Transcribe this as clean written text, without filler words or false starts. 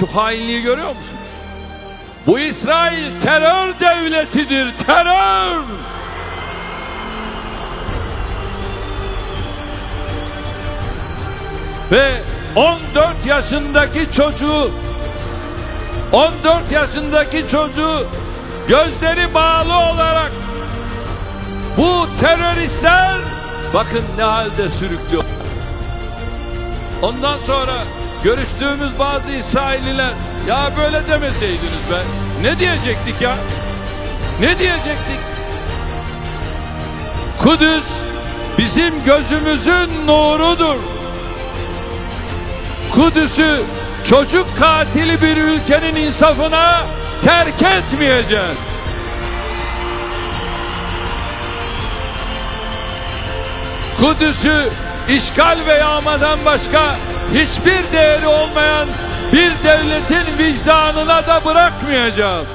Şu hainliği görüyor musunuz? Bu İsrail terör devletidir, terör! Ve 14 yaşındaki çocuğu gözleri bağlı olarak bu teröristler bakın ne halde sürüklüyor. Ondan sonra görüştüğümüz bazı İsrailliler, ya böyle demeseydiniz be, ne diyecektik ya? Ne diyecektik? Kudüs bizim gözümüzün nurudur. Kudüs'ü çocuk katili bir ülkenin insafına terk etmeyeceğiz. Kudüs'ü işgal ve yağmadan başka hiçbir değeri olmayan bir devletin vicdanına da bırakmayacağız.